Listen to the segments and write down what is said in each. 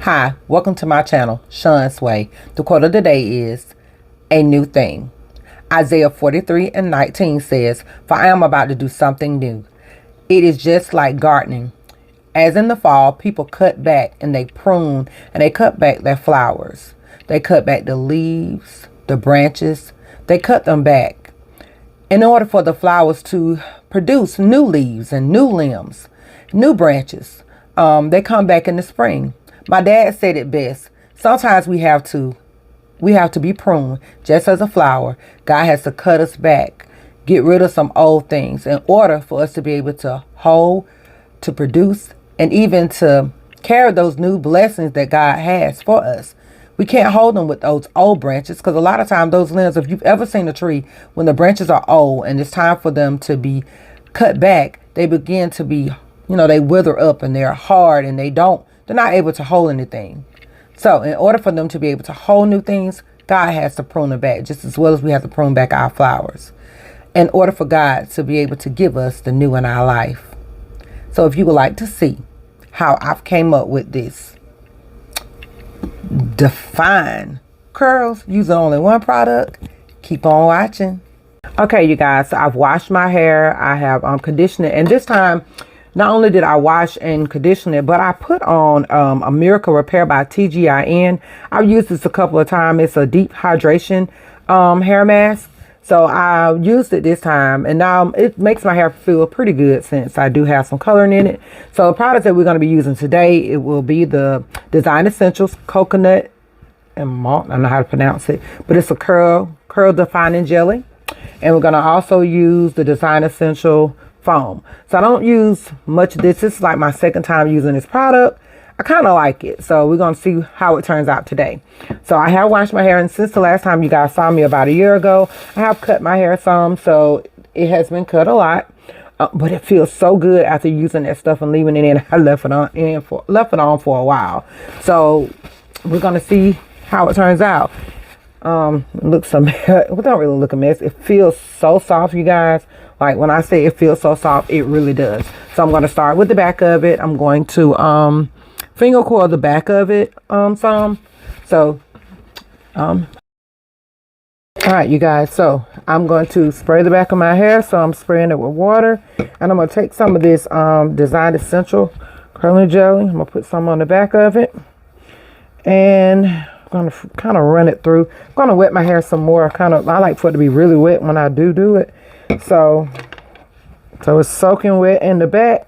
Hi, welcome to my channel, Sean's Way. The quote of the day is, a new thing. Isaiah 43:19 says, for I am about to do something new. It is just like gardening. As in the fall, people cut back and they prune and they cut back their flowers. They cut back the leaves, the branches. They cut them back in order for the flowers to produce new leaves and new limbs, new branches. They come back in the spring. My dad said it best. Sometimes we have to be pruned, just as a flower. God has to cut us back, get rid of some old things in order for us to be able to hold, to produce, and even to carry those new blessings that God has for us. We can't hold them with those old branches, because a lot of times those limbs, if you've ever seen a tree, when the branches are old and it's time for them to be cut back, they begin to be, they wither up and they're hard and they're not able to hold anything. So in order for them to be able to hold new things, God has to prune them back, just as well as we have to prune back our flowers, in order for God to be able to give us the new in our life. So if you would like to see how I've came up with this define curls using only one product, keep on watching. Okay, you guys, so I've washed my hair. I have conditioned it, and this time not only did I wash and condition it, but I put on a Miracle Repair by TGIN. I've used this a couple of times. It's a deep hydration hair mask. So I used it this time, and now it makes my hair feel pretty good since I do have some coloring in it. So the products that we're going to be using today, it will be the Design Essentials Coconut Monoi. I don't know how to pronounce it, but it's a curl defining jelly. And we're going to also use the Design Essential foam. So I don't use much of this. This is like my second time using this product. I kind of like it. So we're going to see how it turns out today. So I have washed my hair, and since the last time you guys saw me about a year ago, I have cut my hair some. So it has been cut a lot, but it feels so good after using that stuff and leaving it in. I left it on for a while. So we're going to see how it turns out. It looks a mess. It don't really look a mess. It feels so soft, you guys. Like when I say it feels so soft, it really does. So I'm going to start with the back of it. I'm going to finger coil the back of it some. So all right, you guys, so I'm going to spray the back of my hair. So I'm spraying it with water, and I'm going to take some of this Design Essential curling jelly. I'm going to put some on the back of it, and I'm going to kind of run it through. I'm going to wet my hair some more. I like for it to be really wet when I do it. So it's soaking wet in the back.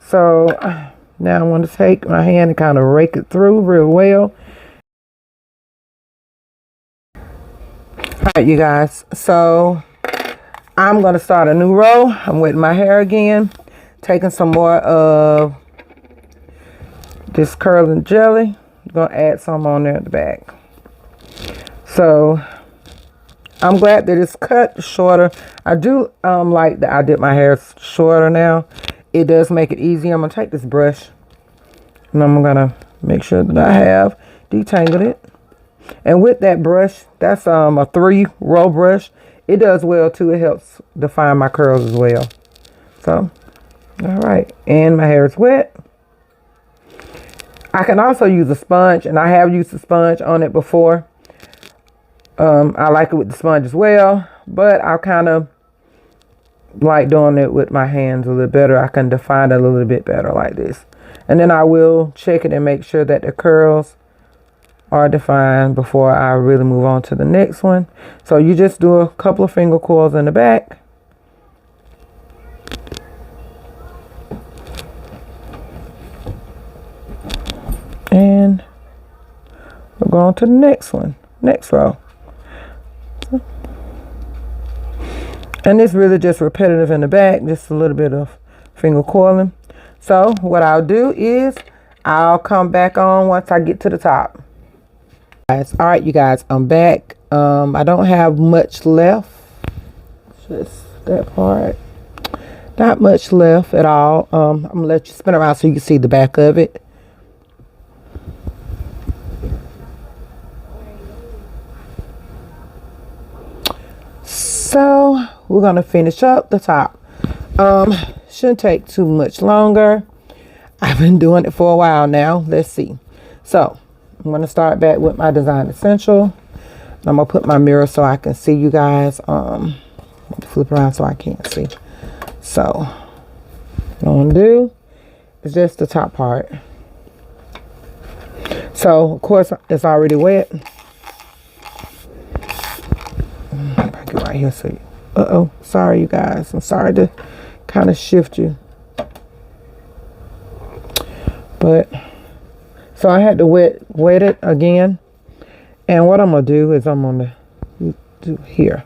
So now I'm going to take my hand and kind of rake it through real well. All right, you guys. So I'm going to start a new row. I'm wetting my hair again. Taking some more of this curling jelly. I'm going to add some on there at the back. So I'm glad that it's cut shorter. I do like that I did my hair shorter now. It does make it easier. I'm going to take this brush, and I'm going to make sure that I have detangled it. And with that brush, that's a 3-row brush. It does well too. It helps define my curls as well. So, all right. And my hair is wet. I can also use a sponge, and I have used a sponge on it before. I like it with the sponge as well, but I kind of like doing it with my hands a little better. I can define it a little bit better like this. And then I will check it and make sure that the curls are defined before I really move on to the next one. So you just do a couple of finger coils in the back. And we're going to the next one, next row. And it's really just repetitive in the back, just a little bit of finger coiling. So what I'll do is I'll come back on once I get to the top. All right, you guys, I'm back. I don't have much left. Just that part. Not much left at all. I'm gonna let you spin around so you can see the back of it. So we're going to finish up the top. Shouldn't take too much longer. I've been doing it for a while now. Let's see. So I'm going to start back with my Design Essential. I'm going to put my mirror so I can see you guys. Flip around so I can't see. So what I'm going to do is just the top part. So of course it's already wet. Get right here so you, sorry you guys. I'm sorry to kind of shift you. But so I had to wet it again. And what I'm going to do is I'm going to do here.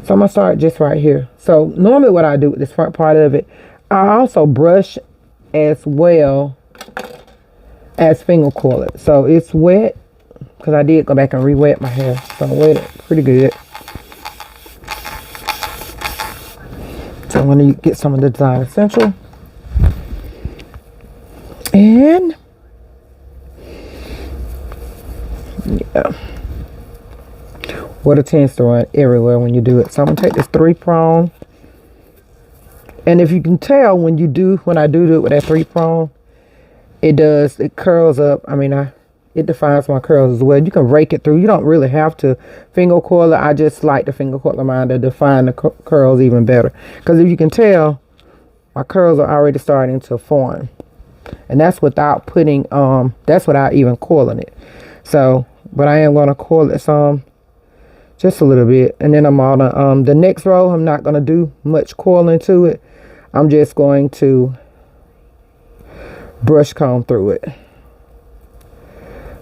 So I'm going to start just right here. So normally what I do with this front part of it, I also brush as well as finger coil it. So it's wet because I did go back and re-wet my hair. So I wet it pretty good. So I'm going to get some of the Design Essential. And yeah, water tends to run everywhere when you do it. So I'm going to take this 3-prong. And if you can tell when I do it with that 3-prong, it curls up. I mean, it defines my curls as well. You can rake it through. You don't really have to finger coil it. I just like the finger coil mine to define the curls even better. Because if you can tell, my curls are already starting to form. And that's without putting, that's without even coiling it. So, but I am going to coil it some, just a little bit. And then I'm on the next row, I'm not going to do much coiling to it. I'm just going to brush comb through it.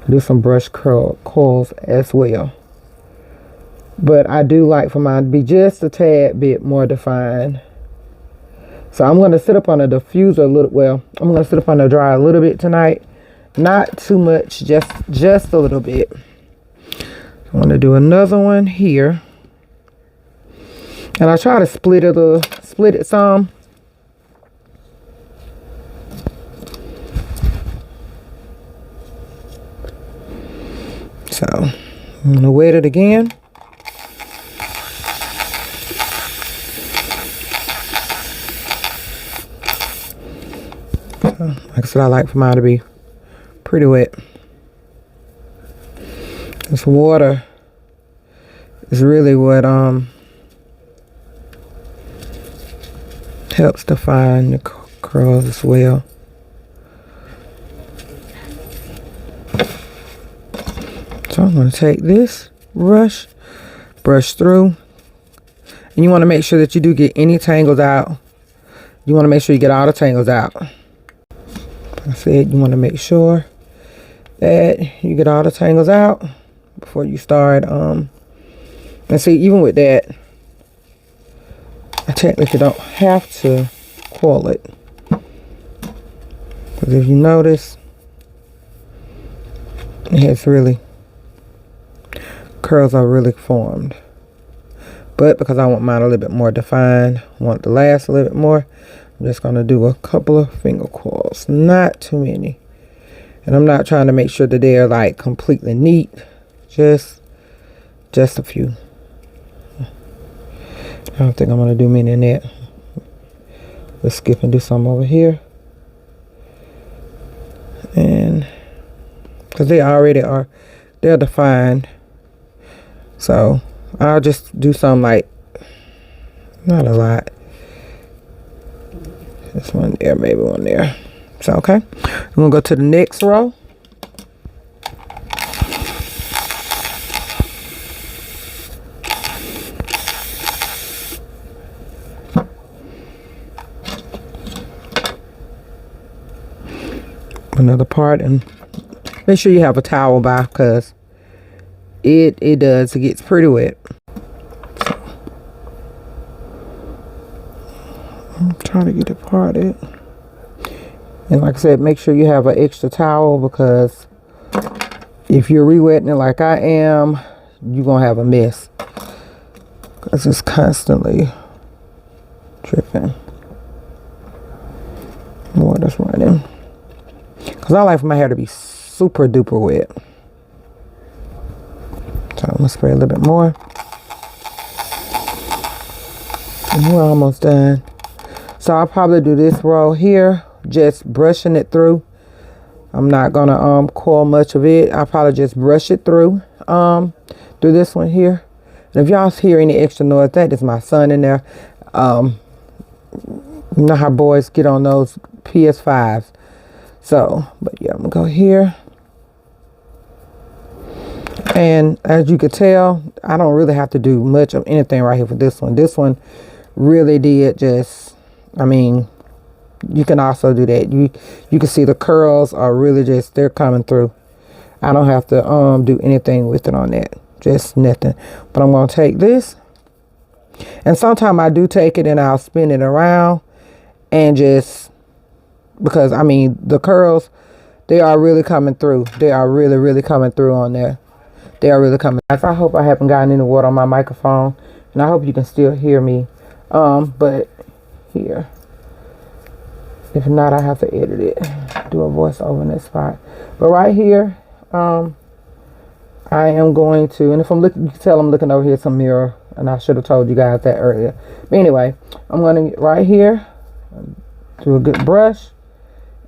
Do some brush coils as well. But I do like for mine to be just a tad bit more defined. So I'm going to sit up on the diffuser a little, well, I'm going to sit up on the dryer a little bit tonight. Not too much, just a little bit. I'm going to do another one here. And I try to split it some. So I'm going to wet it again. Like I said, I like for mine to be pretty wet. This water is really what helps define the curls as well. So I'm going to take this brush through, and you want to make sure that you do get any tangles out. You want to make sure you get all the tangles out. Like I said, you want to make sure that you get all the tangles out before you start. And see, even with that, I technically don't have to coil it, because if you notice, it's really, curls are really formed. But because I want mine a little bit more defined, want it to last a little bit more, I'm just going to do a couple of finger coils, not too many. And I'm not trying to make sure that they're like completely neat, just a few. I don't think I'm going to do many in that. Let's skip and do some over here. And because they already are, they're defined. So I'll just do some, like, not a lot. This one there, maybe one there. So, okay. I'm going to go to the next row. Another part, and make sure you have a towel by, because it gets pretty wet. So, I'm trying to get it parted. And like I said, make sure you have an extra towel, because if you're re-wetting it like I am, you're going to have a mess, because it's constantly dripping. Water's running. Because I like for my hair to be super duper wet. So I'm going to spray a little bit more. And we're almost done. So I'll probably do this row here, just brushing it through. I'm not gonna coil much of it. I'll probably just brush it through this one here. And if y'all hear any extra noise, that is my son in there. You know how boys get on those PS5s. So, but yeah, I'm gonna go here. And as you could tell, I don't really have to do much of anything right here for this one. This one really did just, I mean, you can also do that. You can see the curls are really just, they're coming through. I don't have to do anything with it on that. Just nothing. But I'm going to take this. And sometimes I do take it and I'll spin it around. And just, because, I mean, the curls, they are really coming through. They are really, really coming through on there. They are really coming. I hope I haven't gotten any water on my microphone. And I hope you can still hear me. But here. If not, I have to edit it. Do a voiceover in that spot. But right here, I am going to, and if I'm looking, you can tell I'm looking over here at some mirror. And I should have told you guys that earlier. But anyway, I'm going to get right here. Do a good brush.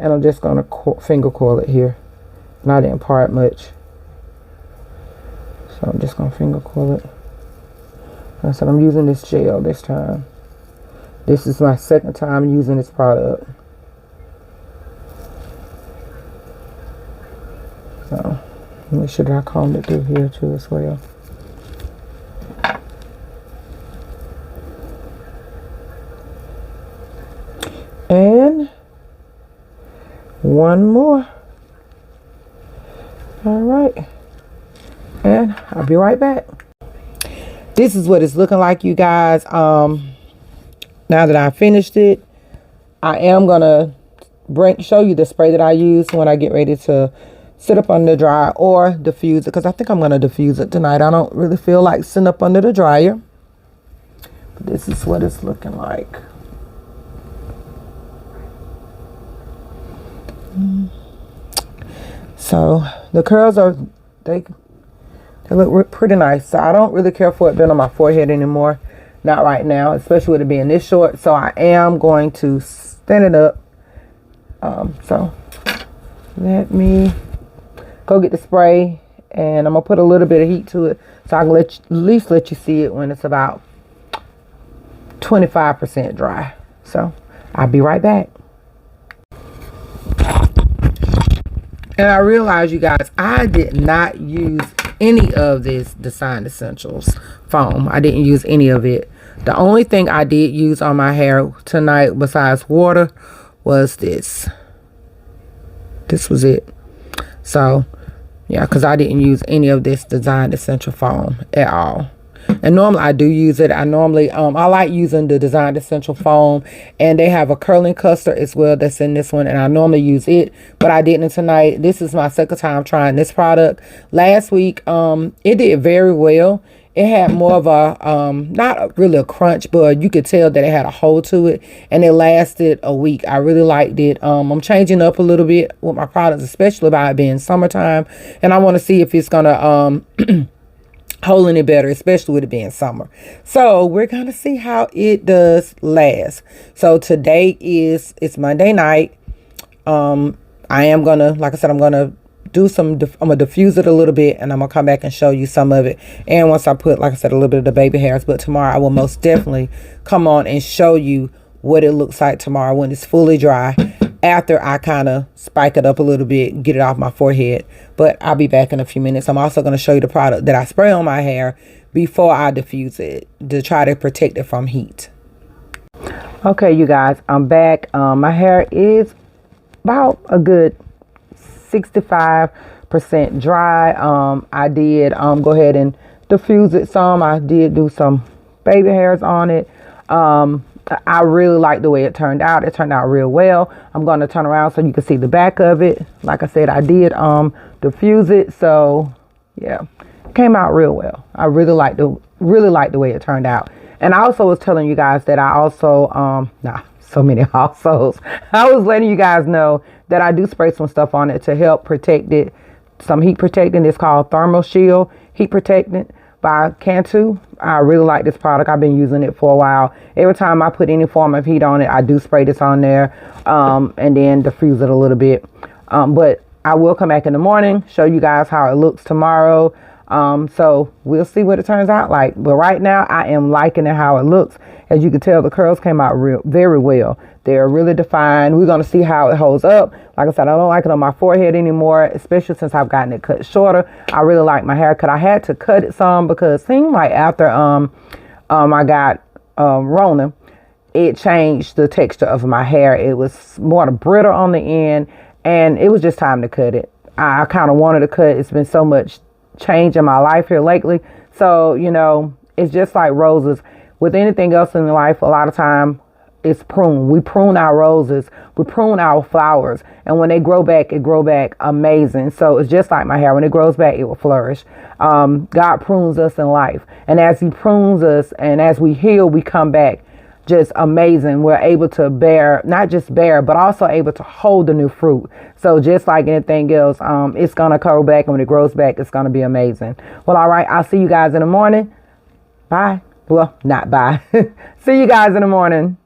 And I'm just going to finger coil it here. And I didn't part much. So I'm just going to finger coil it. Like I said, I'm using this gel this time. This is my second time using this product. So make sure that I combed it through here too as well. And one more. All right. And I'll be right back. This is what it's looking like, you guys. Now that I finished it, I am gonna show you the spray that I use when I get ready to sit up under the dryer or diffuse it, because I think I'm gonna diffuse it tonight. I don't really feel like sitting up under the dryer. But this is what it's looking like. So the curls are, they look pretty nice. So I don't really care for it being on my forehead anymore. Not right now, especially with it being this short. So I am going to stand it up. So let me go get the spray. And I'm going to put a little bit of heat to it. So I can at least let you see it when it's about 25% dry. So I'll be right back. And I realize, you guys, I did not use any of this Design Essentials foam. I didn't use any of it. The only thing I did use on my hair tonight besides water was this. This was it. So, yeah, because I didn't use any of this Design Essential foam at all. And normally I do use it. I like using the Design Essential foam, and they have a curling custard as well that's in this one, and I normally use it, but I didn't tonight. This is my second time trying this product. Last week it did very well. It had more of a not really a crunch, but you could tell that it had a hold to it, and it lasted a week. I really liked it. I'm changing up a little bit with my products, especially by it being summertime, and I want to see if it's gonna hold any better, especially with it being summer. So we're gonna see how it does last. So today it's Monday night. I am gonna, like I said, I'm gonna do some, I'm gonna diffuse it a little bit, and I'm gonna come back and show you some of it. And once I put, like I said, a little bit of the baby hairs, but tomorrow I will most definitely come on and show you what it looks like tomorrow when it's fully dry, after I kind of spike it up a little bit, get it off my forehead. But I'll be back in a few minutes. I'm also going to show you the product that I spray on my hair before I diffuse it to try to protect it from heat. Okay, you guys, I'm back. My hair is about a good 65% dry. I did go ahead and diffuse it some. I did do some baby hairs on it. I really like the way it turned out. It turned out real well. I'm going to turn around so you can see the back of it. Like I said, I did diffuse it. So yeah, it came out real well. I really like the way it turned out. And I also was telling you guys that I also so many alsos. I was letting you guys know that I do spray some stuff on it to help protect it. Some heat protectant. It's called Thermal Shield Heat Protectant by Cantu. I really like this product. I've been using it for a while. Every time I put any form of heat on it, I do spray this on there and then diffuse it a little bit. But I will come back in the morning, show you guys how it looks tomorrow. So we'll see what it turns out like. But right now, I am liking it how it looks. As you can tell, the curls came out very well. They're really defined. We're going to see how it holds up. Like I said, I don't like it on my forehead anymore, especially since I've gotten it cut shorter. I really like my haircut. I had to cut it some because it seemed like after I got Rona, it changed the texture of my hair. It was more brittle on the end, and it was just time to cut it. I kind of wanted to cut. It's been so much change in my life here lately. So, you know, it's just like roses. With anything else in life, a lot of time it's prune. We prune our roses. We prune our flowers. And when they grow back, it grow back amazing. So it's just like my hair. When it grows back, it will flourish. God prunes us in life. And as he prunes us and as we heal, we come back just amazing. We're able to bear, not just bear, but also able to hold the new fruit. So just like anything else, it's going to grow back. And when it grows back, it's going to be amazing. Well, all right. I'll see you guys in the morning. Bye. Well, not bye. See you guys in the morning.